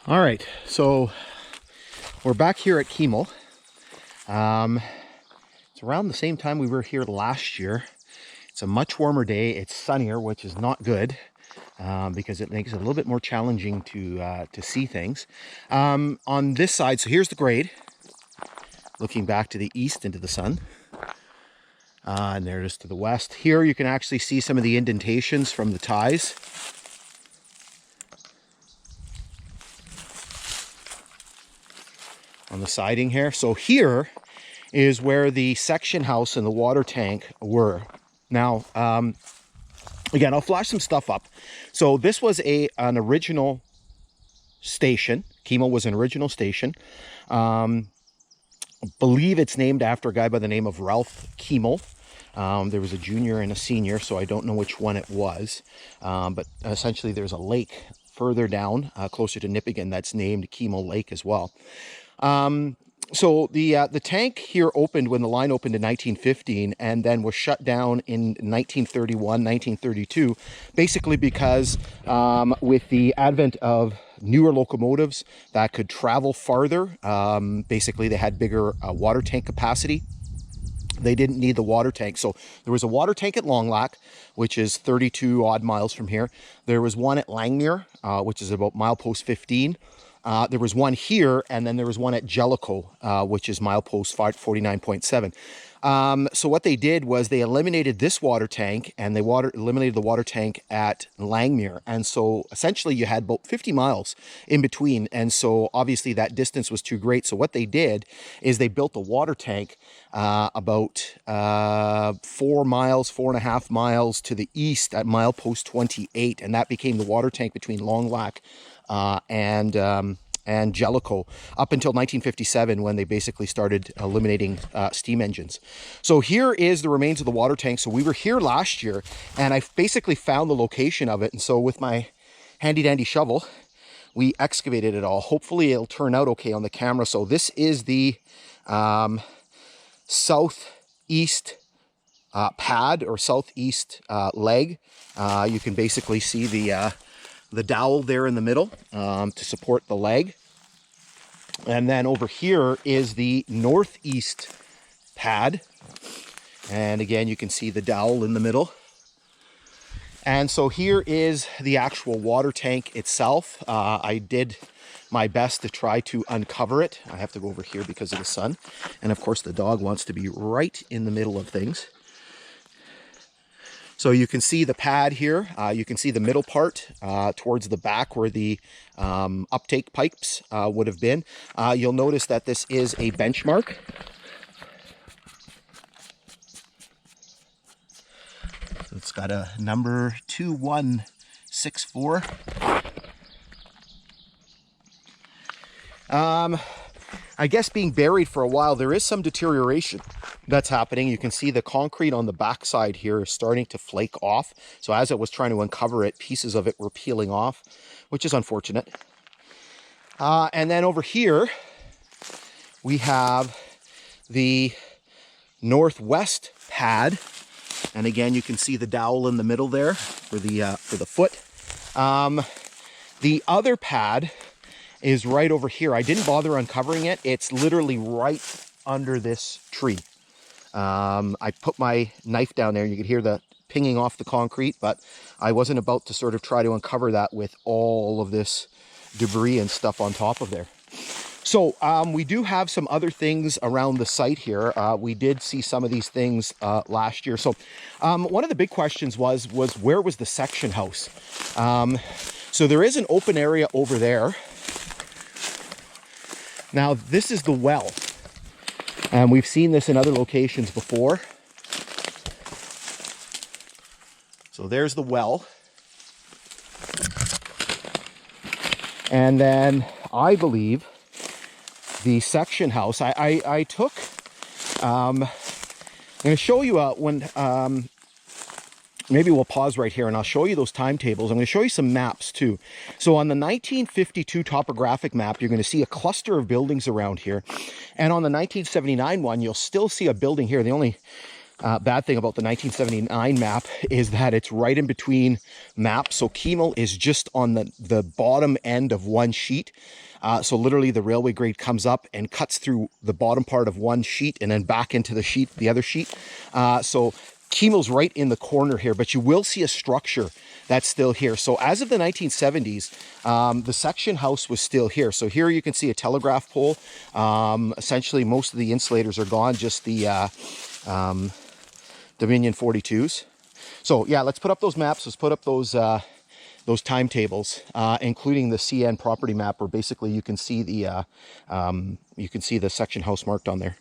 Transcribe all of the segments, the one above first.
All right, so we're back here at Keemle. It's around the same time we were here last year. It's a much warmer day. It's sunnier, which is not good because it makes it a little bit more challenging to see things. On this side, so here's the grade, looking back to the east into the sun. And there it is to the west. Here you can actually see some of the indentations from the ties. On the siding here. So here is where the section house and the water tank were. Now, again, I'll flash some stuff up. So this was an original station. Keemle was an original station. I believe it's named after a guy by the name of Ralph Keemle. There was a junior and a senior, so I don't know which one it was. But essentially there's a lake further down, closer to Nipigon, that's named Keemle Lake as well. So the tank here opened when the line opened in 1915 and then was shut down in 1931, 1932, basically because with the advent of newer locomotives that could travel farther, basically they had bigger water tank capacity. They didn't need the water tank. So there was a water tank at Long Lac, which is 32 odd miles from here. There was one at Langmuir, which is about milepost 15. There was one here, and then there was one at Jellicoe, which is milepost 49.7. So what they did was they eliminated this water tank, and they eliminated the water tank at Langmuir. And so essentially you had about 50 miles in between. And so obviously that distance was too great. So what they did is they built a water tank about 4.5 miles to the east at milepost 28. And that became the water tank between Long Lac and Jellicoe up until 1957, when they basically started eliminating steam engines. So here is the remains of the water tank. So we were here last year, and I basically found the location of it. And so with my handy dandy shovel, we excavated it all. Hopefully it'll turn out okay on the camera. So this is the southeast pad, or southeast leg. You can basically see the dowel there in the middle to support the leg. And then over here is the northeast pad. And again, you can see the dowel in the middle. And so here is the actual water tank itself. I did my best to try to uncover it. I have to go over here because of the sun. And of course, the dog wants to be right in the middle of things. So you can see the pad here. You can see the middle part towards the back where the uptake pipes would have been. You'll notice that this is a benchmark. So it's got a number 2164. I guess being buried for a while, there is some deterioration that's happening. You can see the concrete on the backside here is starting to flake off. So as I was trying to uncover it, pieces of it were peeling off, which is unfortunate. And then over here, we have the northwest pad. And again, you can see the dowel in the middle there for the foot. The other pad is right over here. I didn't bother uncovering it. It's literally right under this tree. I put my knife down there and you could hear the pinging off the concrete, but I wasn't about to sort of try to uncover that with all of this debris and stuff on top of there. So we do have some other things around the site here. We did see some of these things last year. So one of the big questions was where was the section house? So there is an open area over there. Now, this is the well, and we've seen this in other locations before. So there's the well. And then I believe the section house, I took, I'm going to show you maybe we'll pause right here and I'll show you those timetables. I'm going to show you some maps too. So on the 1952 topographic map, you're going to see a cluster of buildings around here. And on the 1979 one, you'll still see a building here. The only Bad thing about the 1979 map is that it's right in between maps. So Keemle is just on the bottom end of one sheet. So literally the railway grade comes up and cuts through the bottom part of one sheet and then back into the other sheet. So Keemle's right in the corner here, but you will see a structure that's still here. So as of the 1970s, the section house was still here. So here you can see a telegraph pole. Essentially, most of the insulators are gone, just the Dominion 42s. So yeah, let's put up those maps. Let's put up those timetables, including the CN property map, where basically you can see the section house marked on there.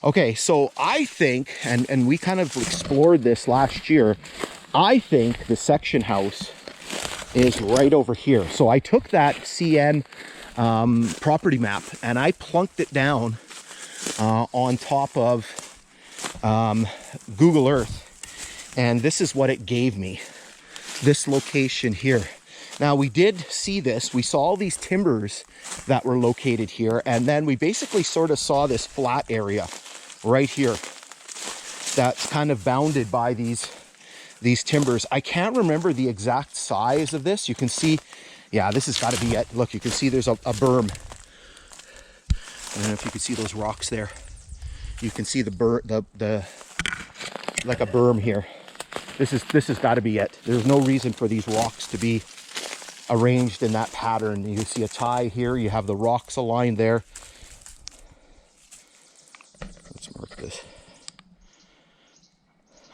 Okay, so I think, and we kind of explored this last year, I think the section house is right over here. So I took that CN property map and I plunked it down on top of Google Earth, and this is what it gave me, this location here. Now we did see this, we saw all these timbers that were located here, and then we basically sort of saw this flat area right here that's kind of bounded by these timbers. I can't remember the exact size of this. You can see, yeah, this has got to be it. Look, you can see there's a berm. I don't know if you can see those rocks there. You can see the like a berm here. This has got to be it. There's no reason for these rocks to be arranged in that pattern. You can see a tie here. You have the rocks aligned there. Let's mark this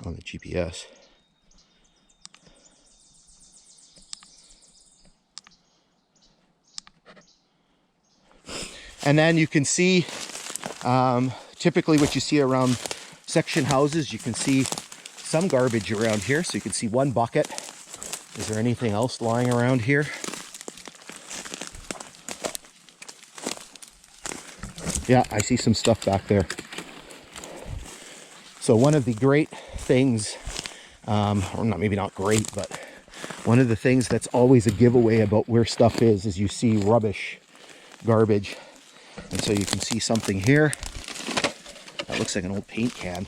on the GPS. And then you can see typically what you see around section houses, you can see some garbage around here. So you can see one bucket. Is there anything else lying around here? Yeah, I see some stuff back there. So one of the great things, or not, maybe not great, but one of the things that's always a giveaway about where stuff is you see rubbish, garbage. And so you can see something here that looks like an old paint can.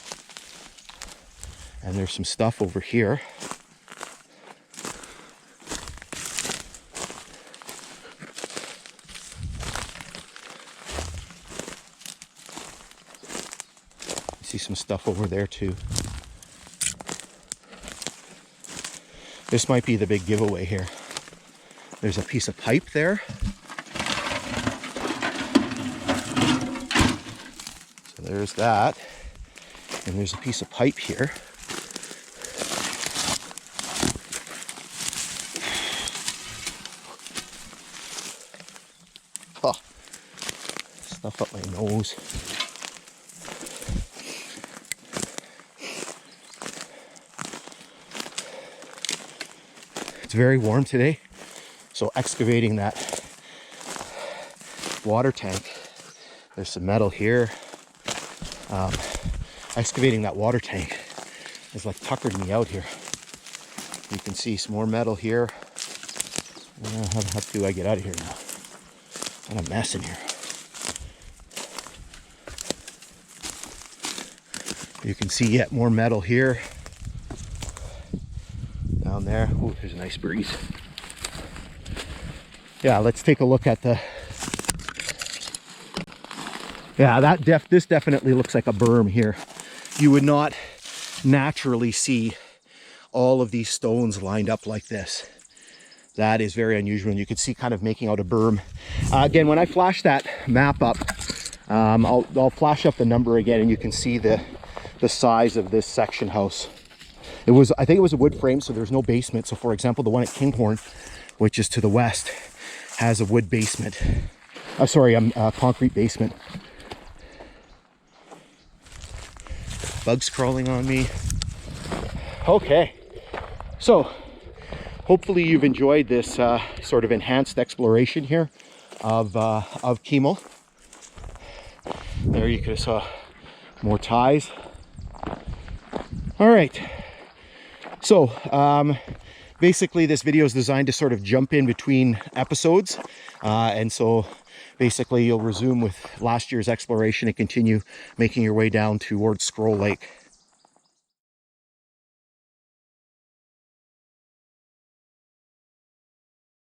And there's some stuff over here. See some stuff over there too. This might be the big giveaway here. There's a piece of pipe there. So there's that. And there's a piece of pipe here. Oh, stuff up my nose. It's very warm today, so excavating that water tank, there's some metal here. Excavating that water tank is like tuckered me out here. You can see some more metal here. How do I get out of here now? What a mess in here. You can see yet more metal here. down there. Oh, there's a nice breeze. Yeah, let's take a look at the... Yeah, this definitely looks like a berm here. You would not naturally see all of these stones lined up like this. That is very unusual, and you can see kind of making out a berm. Again, when I flash that map up, I'll flash up the number again, and you can see the size of this section house. I think it was a wood frame, so there's no basement. So for example, the one at Kinghorn, which is to the west, has a wood basement. Sorry, a concrete basement. Bugs crawling on me. Okay, so hopefully you've enjoyed this sort of enhanced exploration here of Keemle. There you could have saw more ties. All right, so basically this video is designed to sort of jump in between episodes, and so basically you'll resume with last year's exploration and continue making your way down towards Scroll Lake.